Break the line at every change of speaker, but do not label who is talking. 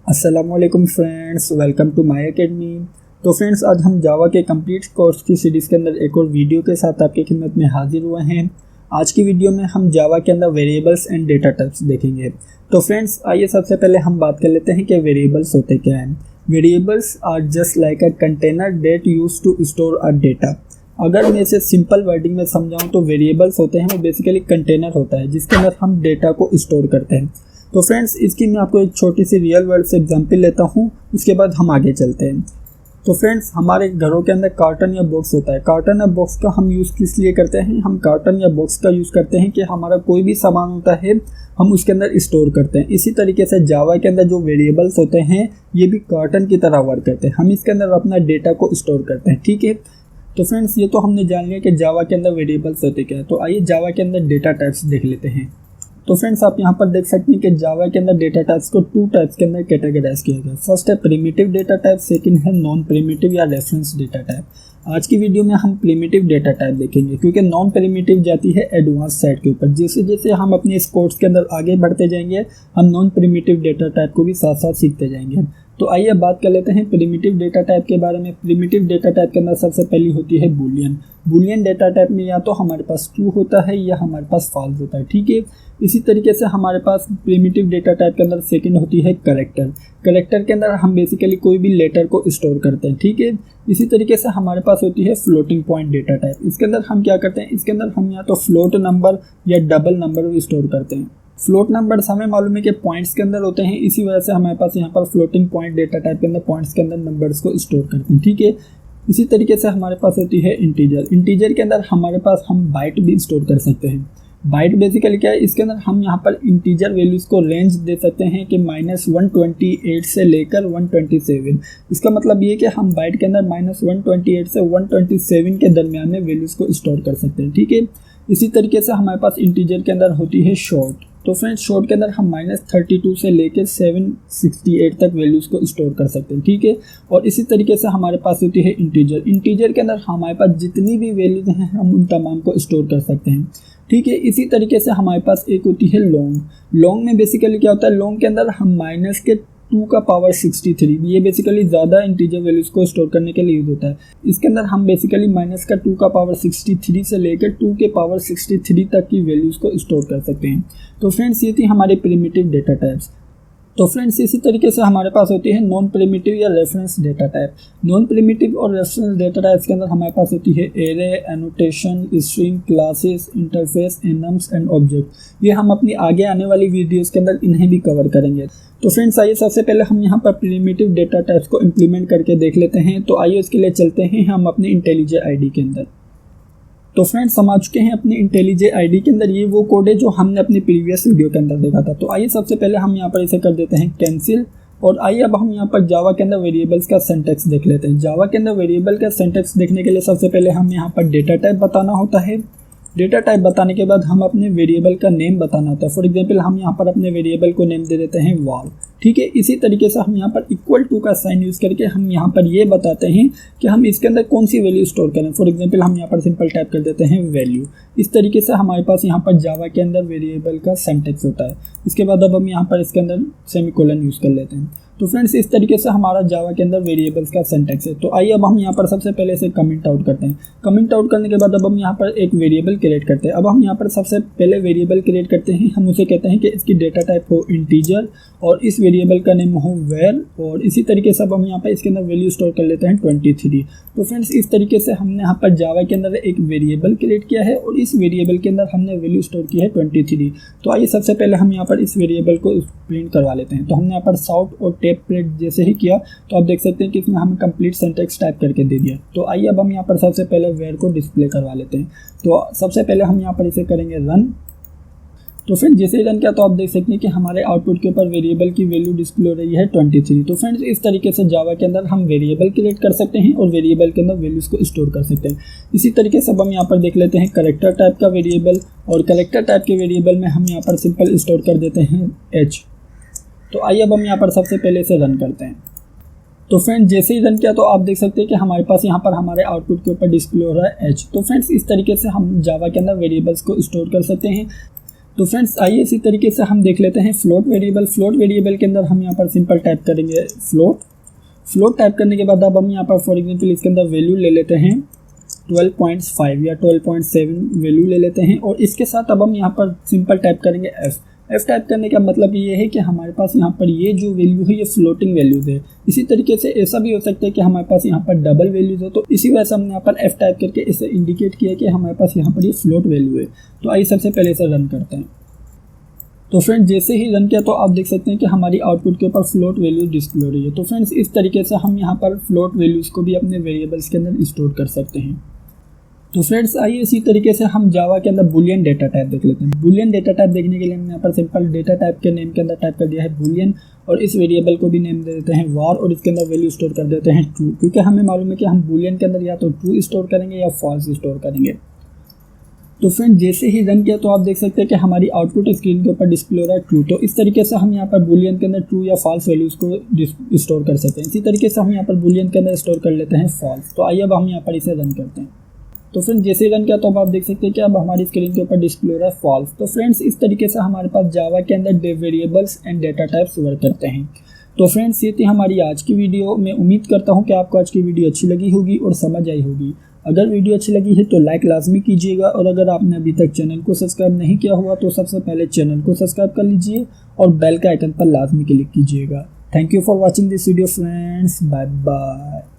अस्सलामुअलैकुम friends, welcome to my academy. तो friends, आज हम जावा के कंप्लीट कोर्स की सीरीज़ के अंदर एक और वीडियो के साथ आपकी खिदमत में हाजिर हुए हैं। आज की वीडियो में हम जावा के अंदर वेरिएबल्स एंड डेटा टाइप्स देखेंगे। तो फ्रेंड्स, आइए सबसे पहले हम बात कर लेते हैं कि वेरिएबल्स होते क्या हैं। Variables are just like a container that use to store a data. अगर मैं इसे सिंपल वर्डिंग में समझाऊँ तो वेरिएबल्स होते हैं वो बेसिकली कंटेनर होता है जिसके अंदर हम डेटा को स्टोर करते हैं। तो फ्रेंड्स, इसकी मैं आपको एक छोटी सी रियल वर्ल्ड से एग्जांपल लेता हूँ, उसके बाद हम आगे चलते हैं। तो फ्रेंड्स, हमारे घरों के अंदर कार्टन या बॉक्स होता है। कार्टन या बॉक्स का हम यूज़ किस लिए करते हैं? हम कार्टन या बॉक्स का यूज़ करते हैं कि हमारा कोई भी सामान होता है हम उसके अंदर स्टोर करते हैं। इसी तरीके से जावा के अंदर जो वेरिएबल्स होते हैं ये भी कार्टन की तरह वर्क करते हैं। हम इसके अंदर अपना डेटा को स्टोर करते हैं। ठीक है, तो फ्रेंड्स, ये तो हमने जान लिया कि जावा के अंदर वेरिएबल्स होते क्या है। तो आइए जावा के अंदर डेटा टाइप्स देख लेते हैं। तो फ्रेंड्स, आप यहाँ पर देख सकते हैं कि जावा के अंदर डेटा टाइप्स को 2 टाइप्स के अंदर कैटेगराइज किया गया है। फर्स्ट है प्रिमिटिव डेटा टाइप, सेकंड है नॉन प्रिमिटिव या रेफरेंस डेटा टाइप। आज की वीडियो में हम प्रिमिटिव डेटा टाइप देखेंगे क्योंकि नॉन प्रिमिटिव जाती है एडवांस साइड के ऊपर। जैसे जैसे हम अपने इस कोर्स के अंदर आगे बढ़ते जाएंगे हम नॉन प्रिमिटिव डेटा टाइप को भी साथ साथ सीखते जाएंगे। तो आइए बात कर लेते हैं प्रिमिटिव डेटा टाइप के बारे में। प्रिमिटिव डेटा टाइप के अंदर सबसे पहली होती है बूलियन। बूलियन डेटा टाइप में या तो हमारे पास ट्रू होता है या हमारे पास फॉल्स होता है। ठीक है, इसी तरीके से हमारे पास प्रिमिटिव डेटा टाइप के अंदर सेकंड होती है कैरेक्टर। कैरेक्टर के अंदर हम बेसिकली कोई भी लेटर को स्टोर करते हैं। ठीक है, इसी तरीके से हमारे पास होती है फ्लोटिंग पॉइंट डेटा टाइप। इसके अंदर हम क्या करते हैं? इसके अंदर हम या तो फ्लोट नंबर या डबल नंबर स्टोर करते हैं। फ्लोट नंबर्स हमें मालूम है कि पॉइंट्स के अंदर होते हैं, इसी वजह से हमारे पास यहाँ पर फ्लोटिंग पॉइंट डेटा टाइप के अंदर पॉइंट्स के अंदर नंबर्स को स्टोर करते हैं। ठीक है, इसी तरीके से हमारे पास होती है इंटीजर। इंटीजर के अंदर हमारे पास हम बाइट भी स्टोर कर सकते हैं। बाइट बेसिकली क्या है? इसके अंदर हम यहाँ पर इंटीजर वैल्यूज़ को रेंज दे सकते हैं कि -128 से लेकर 127। इसका मतलब ये कि हम बाइट के अंदर -128 से 127 के दरमियान में वैल्यूज़ को स्टोर कर सकते हैं। ठीक है, इसी तरीके से हमारे पास इंटीजर के अंदर होती है शॉर्ट। तो फ्रेंड्स, शॉर्ट के अंदर हम -32 से लेकर 768 तक वैल्यूज़ को स्टोर कर सकते हैं। ठीक है, और इसी तरीके से हमारे पास होती है इंटीजर। इंटीजर के अंदर हमारे पास जितनी भी वैल्यूज़ हैं हम उन तमाम को स्टोर कर सकते हैं। ठीक है, इसी तरीके से हमारे पास एक होती है लॉन्ग। लॉन्ग में बेसिकली क्या होता है? लॉन्ग के अंदर हम -2⁻63, ये बेसिकली ज़्यादा इंटीजर वैल्यूज़ को स्टोर करने के लिए यूज़ होता है। इसके अंदर हम बेसिकली -2⁻63 से लेकर 2⁻63 तक की वैल्यूज़ को स्टोर कर सकते हैं। तो फ्रेंड्स, ये थी हमारे प्रिमिटिव डेटा टाइप्स। तो फ्रेंड्स, इसी तरीके से हमारे पास होती है नॉन प्रिमिटिव या reference data type. Non primitive और रेफरेंस डेटा टाइप्स के अंदर हमारे पास होती है array, annotation, string, classes, interface, enums and object. ये हम अपनी आगे आने वाली वीडियोस के अंदर इन्हें भी कवर करेंगे। तो फ्रेंड्स, आइए सबसे पहले हम यहाँ पर प्रिमिटिव डेटा टाइप्स को इम्प्लीमेंट करके देख लेते हैं। तो आइए उसके लिए चलते हैं हम अपने इंटेलिजे आईडी के अंदर। तो फ्रेंड्स, हम आ चुके हैं अपने इंटेलिजे आईडी के अंदर। ये वो कोड है जो हमने अपनी प्रीवियस वीडियो के अंदर देखा था। तो आइए सबसे पहले हम यहाँ पर इसे कर देते हैं कैंसिल। और आइए अब हम यहाँ पर जावा के अंदर वेरिएबल्स का सिंटैक्स देख लेते हैं। जावा के अंदर वेरिएबल का सिंटैक्स देखने के लिए सबसे पहले हम यहाँ पर डेटा टाइप बताना होता है। डेटा टाइप बताने के बाद हम अपने वेरिएबल का नेम बताना होता है। फॉर एग्जांपल, हम यहाँ पर अपने वेरिएबल को नेम दे देते हैं वाल। ठीक है, इसी तरीके से हम यहाँ पर इक्वल टू का साइन यूज़ करके हम यहाँ पर ये बताते हैं कि हम इसके अंदर कौन सी वैल्यू स्टोर करें। फॉर एग्जांपल, हम यहाँ पर सिंपल टाइप कर देते हैं वैल्यू। इस तरीके से हमारे पास यहाँ पर जावा के अंदर वेरिएबल का सिंटैक्स होता है। इसके बाद अब हम यहाँ पर इसके अंदर सेमीकोलन यूज़ कर लेते हैं। तो फ्रेंड्स, इस तरीके से हमारा जावा के अंदर वेरिएबल्स का सिंटैक्स है। तो आइए अब हम यहाँ पर सबसे पहले इसे कमेंट आउट करते हैं। कमेंट आउट करने के बाद अब हम यहाँ पर एक वेरिएबल क्रिएट करते हैं। अब हम यहाँ पर सबसे पहले वेरिएबल क्रिएट करते हैं। हम उसे कहते हैं कि इसकी डेटा टाइप हो इंटीजर और इस वेरिएबल का नेम हो वेर। और इसी तरीके से अब हम यहाँ पर इसके अंदर वैल्यू स्टोर कर लेते हैं 23। तो फ्रेंड्स, इस तरीके से हमने यहाँ पर जावा के अंदर एक वेरिएबल क्रिएट किया है और इस वेरिएबल के अंदर हमने वैल्यू स्टोर की है 23। तो आइए सबसे पहले हम यहाँ पर इस वेरिएबल को प्रिंट करवा लेते हैं। तो हमने यहाँ पर साउट और टेप प्रिंट जैसे ही किया तो आप देख सकते हैं कि इसमें हमें कंप्लीट सिंटैक्स टाइप करके दे दिया। तो आइए अब हम यहाँ पर सबसे पहले वेयर को डिस्प्ले करवा लेते हैं। तो सबसे पहले हम यहाँ पर इसे करेंगे रन। तो फिर जैसे ही रन किया तो आप देख सकते हैं कि हमारे आउटपुट के ऊपर वेरिएबल की वैल्यू डिस्प्ले हो रही है 23। तो फ्रेंड्स, इस तरीके से जावा के अंदर हम वेरिएबल क्रिएट कर सकते हैं और वेरिएबल के अंदर वैल्यूज़ को स्टोर कर सकते हैं। इसी तरीके से अब हम यहाँ पर देख लेते हैं कैरेक्टर टाइप का वेरिएबल। और कैरेक्टर टाइप के वेरिएबल में हम यहाँ पर सिंपल स्टोर कर देते हैं एच। तो आइए अब हम यहाँ पर सबसे पहले इसे रन करते हैं। तो फ्रेंड्स, जैसे ही रन किया तो आप देख सकते हैं कि हमारे पास यहाँ पर हमारे आउटपुट के ऊपर डिस्प्ले हो रहा है एच। तो फ्रेंड्स, इस तरीके से हम जावा के अंदर वेरिएबल्स को स्टोर कर सकते हैं। तो फ्रेंड्स आइए इसी तरीके से हम देख लेते हैं फ्लोट वेरिएबल। फ्लोट वेरिएबल के अंदर हम यहाँ पर सिंपल टाइप करेंगे फ्लोट टाइप करने के बाद अब हम यहाँ पर फॉर एग्जांपल इसके अंदर वैल्यू ले लेते हैं 12.5 या 12.7 वैल्यू ले लेते हैं और इसके साथ अब हम यहाँ पर सिंपल टाइप करेंगे एफ टाइप करने का मतलब ये है कि हमारे पास यहाँ पर ये जो वैल्यू है ये फ्लोटिंग वैल्यूज़ है। इसी तरीके से ऐसा भी हो सकता है कि हमारे पास यहाँ पर डबल वैल्यूज़ हो, तो इसी वजह से हमने यहाँ पर एफ टाइप करके इसे इंडिकेट किया कि हमारे पास यहाँ पर ये फ्लोट वैल्यू है। तो आइए सबसे पहले इसे रन करते हैं। तो फ्रेंड्स जैसे ही रन किया तो आप देख सकते हैं कि हमारी आउटपुट के ऊपर फ्लोट वैल्यू डिस्प्ले हो रही है। तो फ्रेंड्स इस तरीके से हम यहाँ पर फ्लोट वैल्यूज़ को भी अपने वेरिएबल्स के अंदर स्टोर कर सकते हैं। तो फ्रेंड्स आइए इसी तरीके से हम जावा के अंदर बूलियन डेटा टाइप देख लेते हैं। बूलियन डेटा टाइप देखने के लिए हमने यहाँ पर सिंपल डेटा टाइप के नेम के अंदर टाइप कर दिया है बूलियन और इस वेरिएबल को भी नेम दे देते हैं वार और इसके अंदर वैल्यू स्टोर कर देते हैं ट्रू, क्योंकि हमें मालूम है कि हम बूलियन के अंदर या तो ट्रू स्टोर करेंगे या फॉल्स स्टोर करेंगे। तो फ्रेंड जैसे ही रन किया तो आप देख सकते हैं कि हमारी आउटपुट स्क्रीन के ऊपर डिस्प्ले हो रहा है ट्रू। तो इस तरीके से हम यहाँ पर बूलियन के अंदर ट्रू या फॉल्स वैल्यूज़ को स्टोर कर सकते हैं। इसी तरीके से हम यहाँ पर बूलियन के अंदर स्टोर कर लेते हैं फॉल्स। तो आइए अब हम यहाँ पर इसे रन करते हैं। तो फ्रेंड्स जैसे ही रन किया तो अब आप देख सकते हैं कि अब हमारी स्क्रीन के ऊपर डिस्प्ले हो रहा है फॉल्स। तो फ्रेंड्स इस तरीके से हमारे पास जावा के अंदर variables and data types work करते हैं। तो फ्रेंड्स ये थी हमारी आज की वीडियो। मैं उम्मीद करता हूँ कि आपको आज की वीडियो अच्छी लगी होगी और समझ आई होगी। अगर वीडियो अच्छी लगी है तो लाइक लाजमी कीजिएगा और अगर आपने अभी तक चैनल को सब्सक्राइब नहीं किया हुआ तो सबसे पहले चैनल को सब्सक्राइब कर लीजिए और बेल का आइकन पर लाजमी क्लिक कीजिएगा। Thank you for watching this video friends, bye bye.